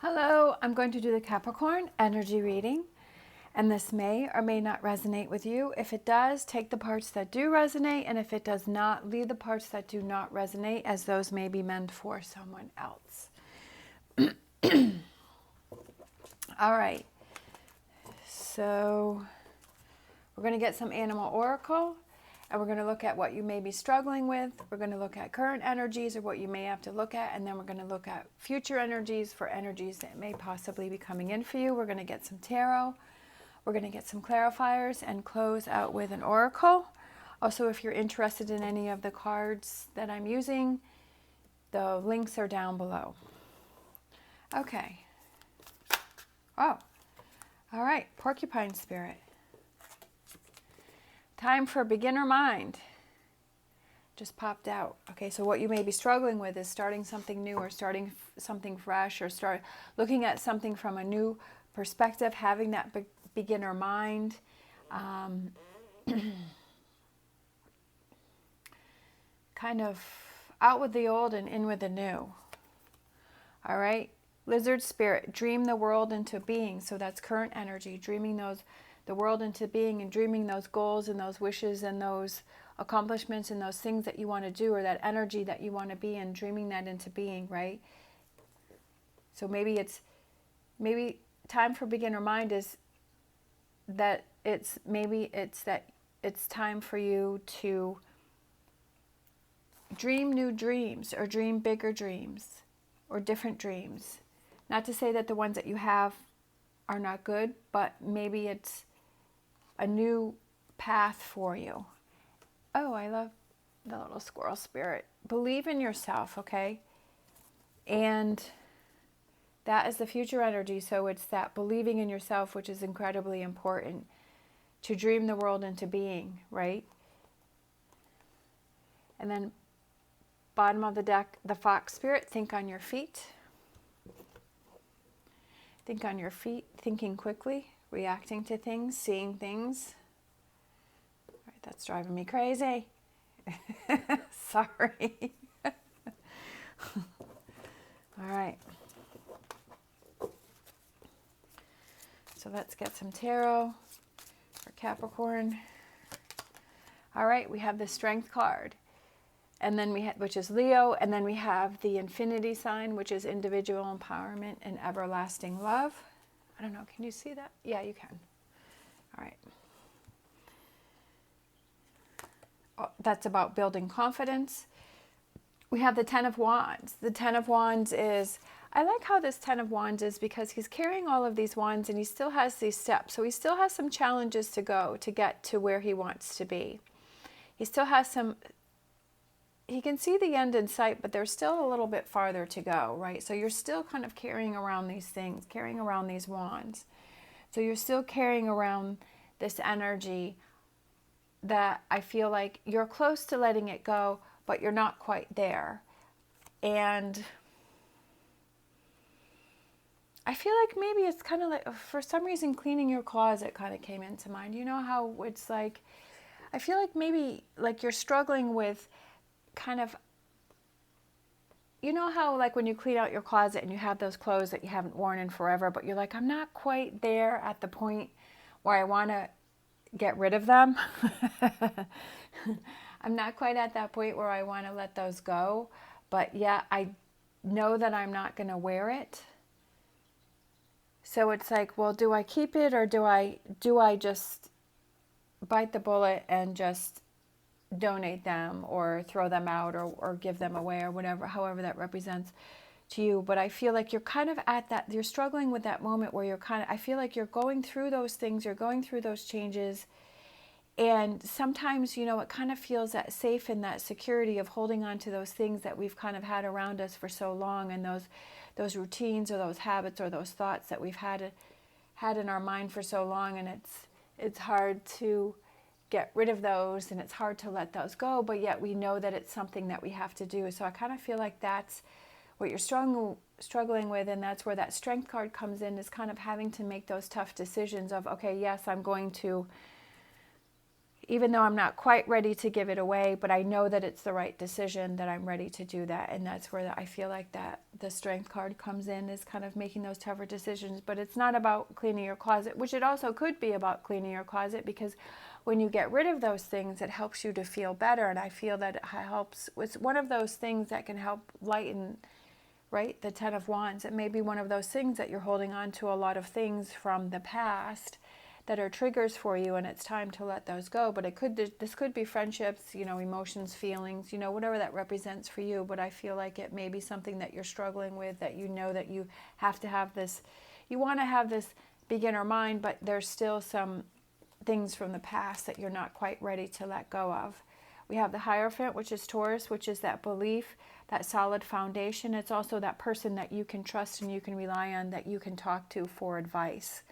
Hello, I'm going to do the Capricorn energy reading, and this may or may not resonate with you. If it does, take the parts that do resonate, and if it does not, leave the parts that do not resonate, as those may be meant for someone else. All right, so we're going to get some animal oracle, and we're going to look at what you may be struggling with. We're going to look at current energies or what you may have to look at, and then we're going to look at future energies for energies that may possibly be coming in for you. We're going to get some tarot. We're going to get some clarifiers and close out with an oracle. Also, if you're interested in any of the cards that I'm using, the links are down below. Okay. Oh, all right. Porcupine spirit. Time for beginner mind. Just popped out. Okay, so what you may be struggling with is starting something new or starting something fresh or start looking at something from a new perspective, having that beginner mind. Kind of out with the old and in with the new. All right. Lizard spirit, dream the world into being. So that's current energy, dreaming the world into being and dreaming those goals and those wishes and those accomplishments and those things that you want to do or that energy that you want to be in, dreaming that into being, right? So maybe time for beginner mind is that it's time for you to dream new dreams or dream bigger dreams or different dreams. Not to say that the ones that you have are not good, but maybe it's a new path for you. Oh, I love the little squirrel spirit. Believe in yourself, okay? And that is the future energy. So it's that believing in yourself, which is incredibly important to dream the world into being, right? And then bottom of the deck, the fox spirit, think on your feet. Think on your feet, thinking quickly, reacting to things, seeing things. All right, that's driving me crazy. Sorry. All right. So let's get some tarot for Capricorn. All right, we have the Strength card. And then which is Leo, and then we have the infinity sign, which is individual empowerment and everlasting love. I don't know, can you see that? Yeah, you can. All right. Oh, that's about building confidence. We have the Ten of Wands. The Ten of Wands is, I like how this Ten of Wands is because he's carrying all of these wands and he still has these steps. So he still has some challenges to go to get to where he wants to be. He still has he can see the end in sight, but there's still a little bit farther to go, right? So you're still kind of carrying around these things, carrying around these wands. So you're still carrying around this energy that I feel like you're close to letting it go, but you're not quite there. And I feel like maybe it's kind of like, for some reason, cleaning your closet kind of came into mind. You know how it's like, I feel like maybe like you're struggling with kind of, you know how like when you clean out your closet and you have those clothes that you haven't worn in forever, but you're like, I'm not quite there at the point where I want to get rid of them. I'm not quite at that point where I want to let those go, but yeah, I know that I'm not going to wear it. So it's like, well, do I keep it or do I just bite the bullet and just donate them or throw them out or give them away or whatever, however that represents to you. But I feel like you're kind of at that, you're struggling with that moment where you're kind of, I feel like you're going through those things, you're going through those changes. And sometimes, you know, it kind of feels that safe and that security of holding on to those things that we've kind of had around us for so long, and those routines or those habits or those thoughts that we've had in our mind for so long. And it's hard to get rid of those and it's hard to let those go, but yet we know that it's something that we have to do. So I kind of feel like that's what you're struggling with, and that's where that Strength card comes in, is kind of having to make those tough decisions of, okay, yes, I'm going to, even though I'm not quite ready to give it away, but I know that it's the right decision, that I'm ready to do that. And that's where I feel like that the strength card comes in, is kind of making those tougher decisions. But it's not about cleaning your closet, which it also could be about cleaning your closet, because when you get rid of those things, it helps you to feel better. And I feel that it helps. It's one of those things that can help lighten, right? The 10 of Wands. It may be one of those things that you're holding on to a lot of things from the past that are triggers for you, and it's time to let those go. But this could be friendships, emotions, feelings, whatever that represents for you. But I feel like it may be something that you're struggling with, that that you have to have this, you want to have this beginner mind, but there's still some things from the past that you're not quite ready to let go of. We have the Hierophant, which is Taurus, which is that belief, that solid foundation. It's also that person that you can trust and you can rely on, that you can talk to for advice.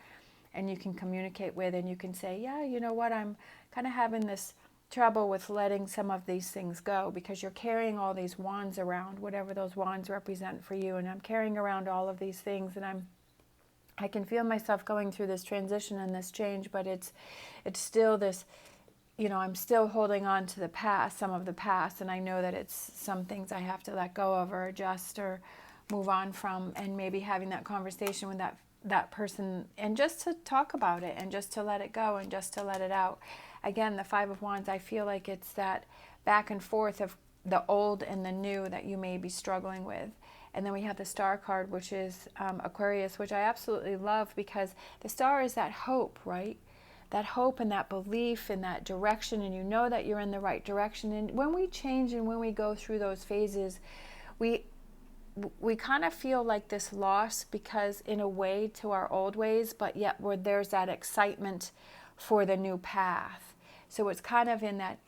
And you can communicate with, and you can say, yeah, you know what, I'm kind of having this trouble with letting some of these things go, because you're carrying all these wands around, whatever those wands represent for you. And I'm carrying around all of these things, and I can feel myself going through this transition and this change, but it's still this, I'm still holding on to the past, some of the past, and I know that it's some things I have to let go of or adjust or move on from, and maybe having that conversation with that person, and just to talk about it, and just to let it go, and just to let it out. Again, the Five of Wands, I feel like it's that back and forth of the old and the new that you may be struggling with. And then we have the Star card, which is Aquarius, which I absolutely love, because the star is that hope, right? That hope and that belief in that direction, and you know that you're in the right direction. And when we change and when we go through those phases, we kind of feel like this loss, because in a way, to our old ways, but yet where there's that excitement for the new path. So it's kind of in that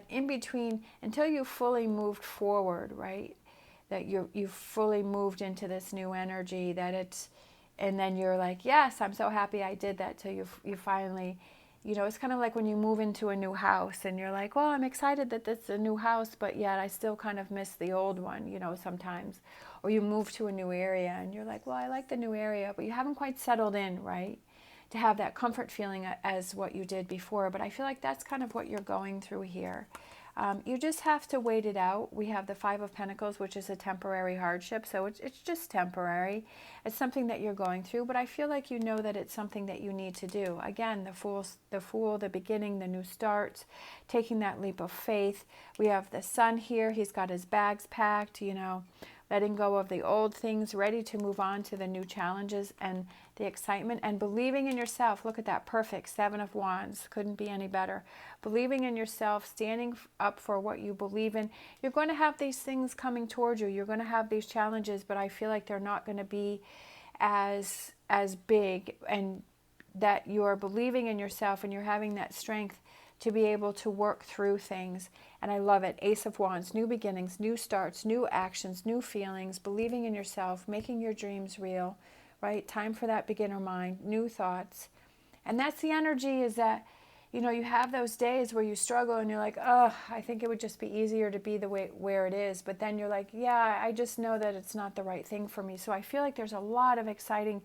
in between, until you fully moved forward, right? That you've fully moved into this new energy, and then you're like, yes, I'm so happy I did that, till you finally, it's kind of like when you move into a new house and you're like, well, I'm excited that this is a new house, but yet I still kind of miss the old one, sometimes. Or you move to a new area and you're like, well, I like the new area, but you haven't quite settled in, right? To have that comfort feeling as what you did before. But I feel like that's kind of what you're going through here. You just have to wait it out. We have the Five of Pentacles, which is a temporary hardship. So it's just temporary. It's something that you're going through, but I feel like you know that it's something that you need to do. Again, the Fool, the beginning, the new starts, taking that leap of faith. We have the Sun here. He's got his bags packed, letting go of the old things, ready to move on to the new challenges and the excitement, and believing in yourself. Look at that, perfect, Seven of Wands, couldn't be any better. Believing in yourself, standing up for what you believe in. You're going to have these things coming towards you. You're going to have these challenges, but I feel like they're not going to be as big, and that you're believing in yourself and you're having that strength to be able to work through things. And I love it. Ace of Wands, new beginnings, new starts, new actions, new feelings, believing in yourself, making your dreams real, right? Time for that beginner mind, new thoughts. And that's the energy, is that, you have those days where you struggle and you're like, oh, I think it would just be easier to be the way where it is. But then you're like, yeah, I just know that it's not the right thing for me. So I feel like there's a lot of exciting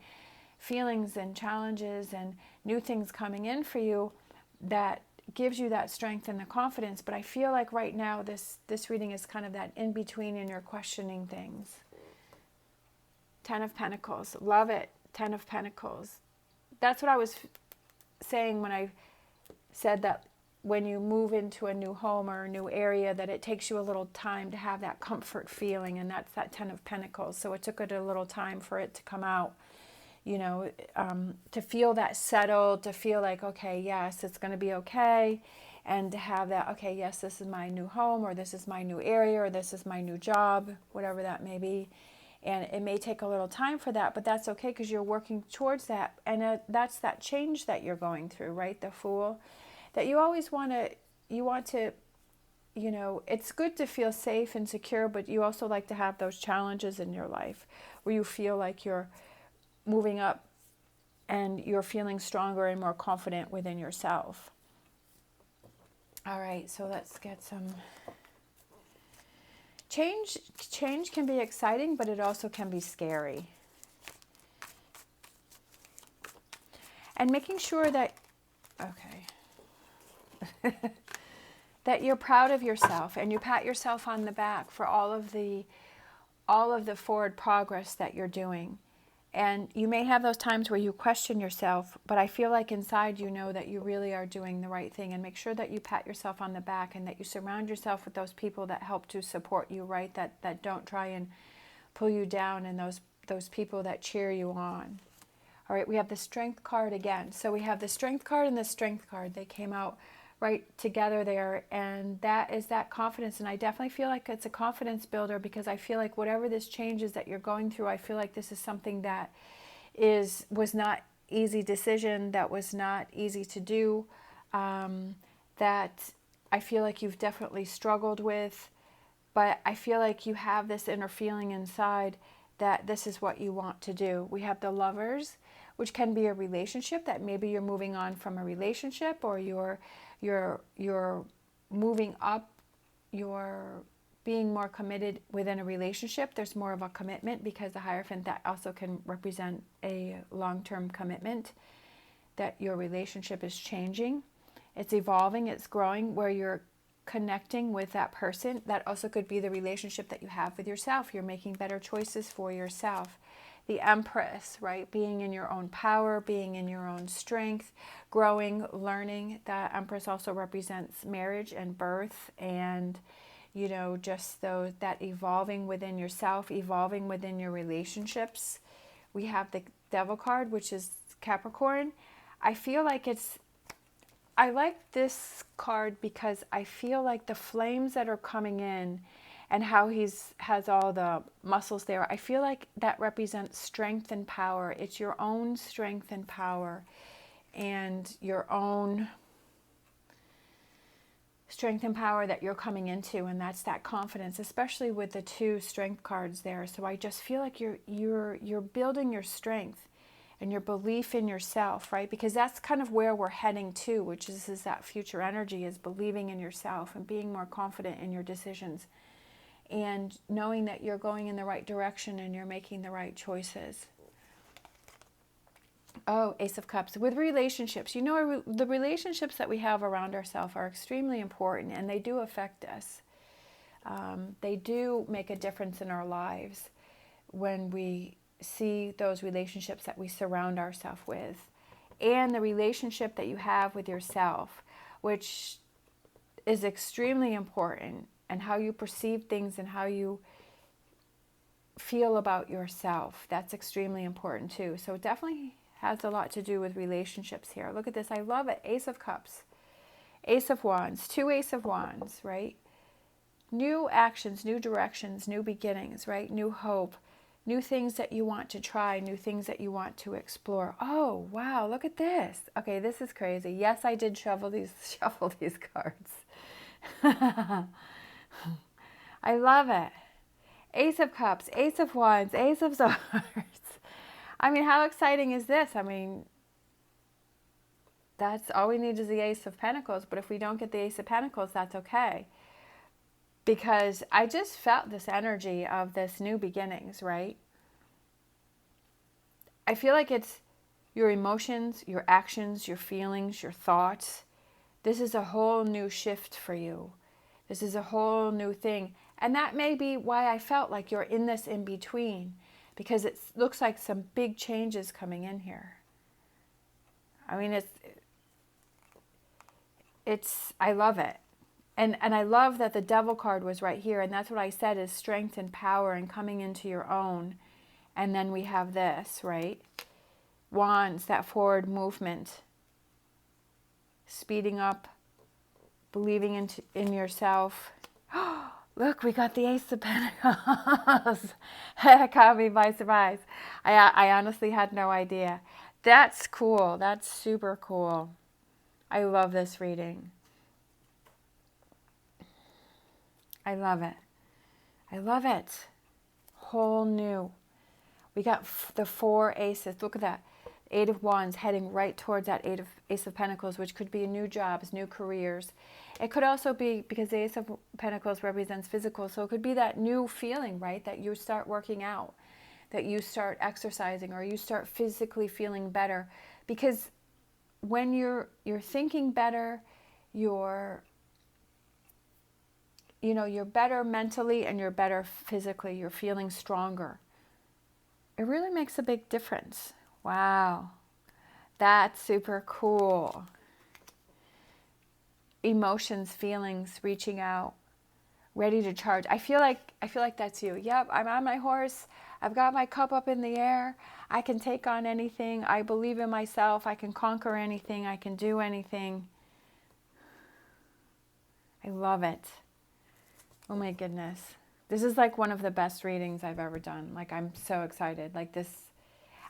feelings and challenges and new things coming in for you that gives you that strength and the confidence. But I feel like right now this reading is kind of that in between, and you're questioning things. 10 of Pentacles, love it. 10 of Pentacles. That's what I was saying when I said that when you move into a new home or a new area, that it takes you a little time to have that comfort feeling, and that's that 10 of Pentacles. So it took it a little time for it to come out. To feel that settled, to feel like, okay, yes, it's going to be okay. And to have that, okay, yes, this is my new home, or this is my new area, or this is my new job, whatever that may be. And it may take a little time for that, but that's okay, because you're working towards that. And that's that change that you're going through, right? The Fool. That you always want to, it's good to feel safe and secure, but you also like to have those challenges in your life where you feel like you're moving up and you're feeling stronger and more confident within yourself. All right, so let's get some change. Change can be exciting, but it also can be scary. And making sure that, okay. that you're proud of yourself and you pat yourself on the back for all of the forward progress that you're doing. And you may have those times where you question yourself, but I feel like inside you know that you really are doing the right thing. And make sure that you pat yourself on the back and that you surround yourself with those people that help to support you, right? That don't try and pull you down, and those people that cheer you on. All right, we have the Strength card again. So we have the Strength card and the Strength card. They came out right together there, and that is that confidence. And I definitely feel like it's a confidence builder, because I feel like whatever this change is that you're going through, I feel like this is something that was not easy decision, that was not easy to do, that I feel like you've definitely struggled with, but I feel like you have this inner feeling inside that this is what you want to do. We have the Lovers, which can be a relationship, that maybe you're moving on from a relationship, or you're moving up, you're being more committed within a relationship. There's more of a commitment, because the Hierophant, that also can represent a long-term commitment, that your relationship is changing, it's evolving, it's growing, where you're connecting with that person. That also could be the relationship that you have with yourself. You're making better choices for yourself. The Empress, right? Being in your own power, being in your own strength, growing, learning. The Empress also represents marriage and birth, and just that evolving within yourself, evolving within your relationships. We have the Devil card, which is Capricorn. I like this card because I feel like the flames that are coming in, and how has all the muscles there, I feel like that represents strength and power. It's your own strength and power, and your own strength and power that you're coming into, and that's that confidence, especially with the 2 strength cards there. So I just feel like you're building your strength and your belief in yourself, right? Because that's kind of where we're heading to, which is that future energy, is believing in yourself and being more confident in your decisions, and knowing that you're going in the right direction and you're making the right choices. Oh, Ace of Cups. With relationships, the relationships that we have around ourselves are extremely important, and they do affect us. They do make a difference in our lives when we see those relationships that we surround ourselves with, and the relationship that you have with yourself, which is extremely important, and how you perceive things and how you feel about yourself. That's extremely important too. So it definitely has a lot to do with relationships here. Look at this. I love it. Ace of Cups, Ace of Wands, 2 Ace of Wands, right? New actions, new directions, new beginnings, right? New hope, new things that you want to try, new things that you want to explore. Oh, wow, look at this. Okay, this is crazy. Yes, I did shuffle these cards. I love it. Ace of Cups, Ace of Wands, Ace of Swords. I mean, how exciting is this? I mean, that's all we need, is the Ace of Pentacles. But if we don't get the Ace of Pentacles, that's okay. Because I just felt this energy of this new beginnings, right? I feel like it's your emotions, your actions, your feelings, your thoughts. This is a whole new shift for you. This is a whole new thing. And that may be why I felt like you're in this in between, because it looks like some big changes coming in here. I mean, I love it. And I love that the Devil card was right here, and that's what I said, is strength and power and coming into your own. And then we have this, right? Wands, that forward movement, speeding up, believing in yourself. Look, we got the Ace of Pentacles. It caught me by surprise. I honestly had no idea. That's cool. That's super cool. I love this reading. I love it. I love it. Whole new. We got the 4 aces. Look at that. 8 of Wands heading right towards that Ace of Pentacles, which could be new jobs, new careers. It could also be, because the Ace of Pentacles represents physical, so it could be that new feeling, right? That you start working out, that you start exercising, or you start physically feeling better. Because when you're thinking better, you're better mentally and you're better physically. You're feeling stronger. It really makes a big difference. Wow. That's super cool. Emotions, feelings, reaching out, ready to charge. I feel like that's you. Yep, I'm on my horse. I've got my cup up in the air. I can take on anything. I believe in myself. I can conquer anything. I can do anything. I love it. Oh my goodness. This is like one of the best readings I've ever done. Like, I'm so excited. Like this,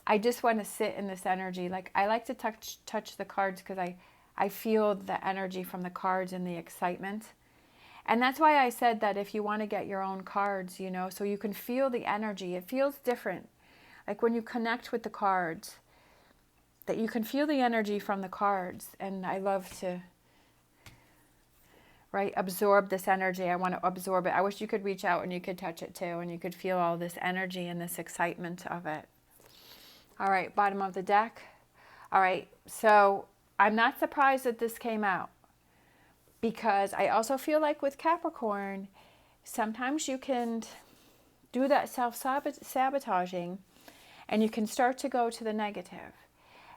I just want to sit in this energy. Like, I like to touch the cards because I feel the energy from the cards and the excitement. And that's why I said that if you want to get your own cards, so you can feel the energy. It feels different. Like when you connect with the cards, that you can feel the energy from the cards. And I love to, absorb this energy. I want to absorb it. I wish you could reach out and you could touch it too. And you could feel all this energy and this excitement of it. All right, bottom of the deck. All right, so I'm not surprised that this came out. Because I also feel like with Capricorn, sometimes you can do that self-sabotaging and you can start to go to the negative.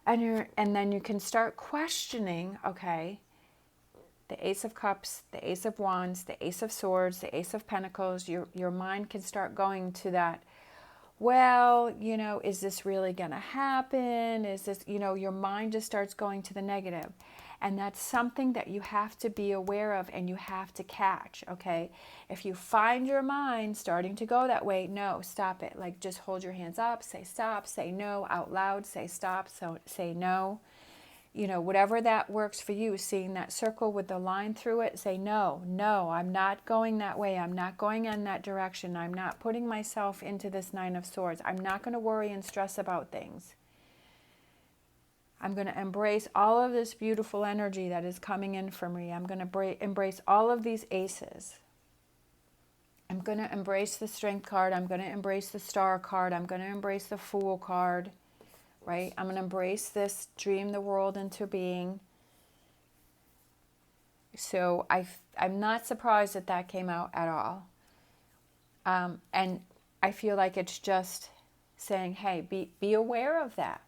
And then you can start questioning, okay, the Ace of Cups, the Ace of Wands, the Ace of Swords, the Ace of Pentacles. Your mind can start going to that, well, is this really going to happen? Is this, your mind just starts going to the negative. And that's something that you have to be aware of and you have to catch, okay? If you find your mind starting to go that way, no, stop it. Like, just hold your hands up, say stop, say no out loud, say stop, so say no. Whatever that works for you, seeing that circle with the line through it, say no, I'm not going that way. I'm not going in that direction. I'm not putting myself into this Nine of Swords. I'm not going to worry and stress about things. I'm going to embrace all of this beautiful energy that is coming in for me. I'm going to embrace all of these aces. I'm going to embrace the Strength card. I'm going to embrace the Star card. I'm going to embrace the Fool card. Right? I'm going to embrace this, dream the world into being. So I'm not surprised that came out at all. And I feel like it's just saying, hey, be aware of that,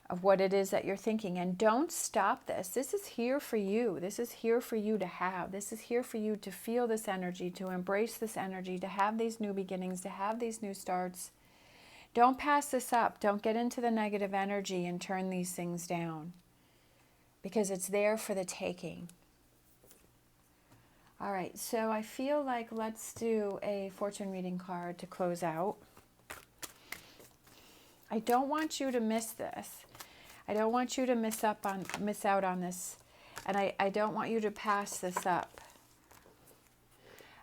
of what it is that you're thinking. And don't stop this. This is here for you. This is here for you to have. This is here for you to feel this energy, to embrace this energy, to have these new beginnings, to have these new starts. Don't pass this up. Don't get into the negative energy and turn these things down, because it's there for the taking. All right, so I feel like let's do a fortune reading card to close out. I don't want you to miss this. I don't want you to miss out on this. And I don't want you to pass this up.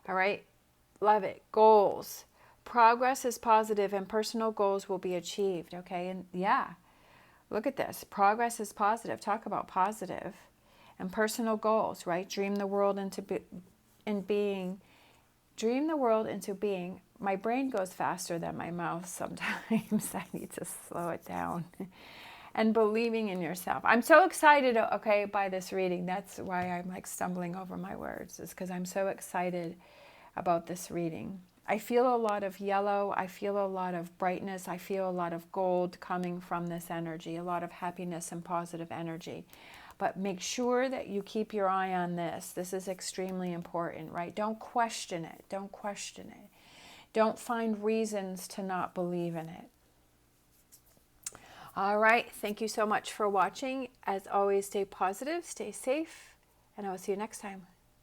All right, love it. Goals. Progress is positive and personal goals will be achieved, okay? And yeah, look at this. Progress is positive. Talk about positive. And personal goals, right? Dream the world into being. Dream the world into being. My brain goes faster than my mouth sometimes. I need to slow it down. And believing in yourself. I'm so excited, okay, by this reading. That's why I'm like stumbling over my words, is because I'm so excited about this reading. I feel a lot of yellow. I feel a lot of brightness. I feel a lot of gold coming from this energy, a lot of happiness and positive energy. But make sure that you keep your eye on this. This is extremely important, right? Don't question it. Don't question it. Don't find reasons to not believe in it. All right. Thank you so much for watching. As always, stay positive, stay safe, and I will see you next time.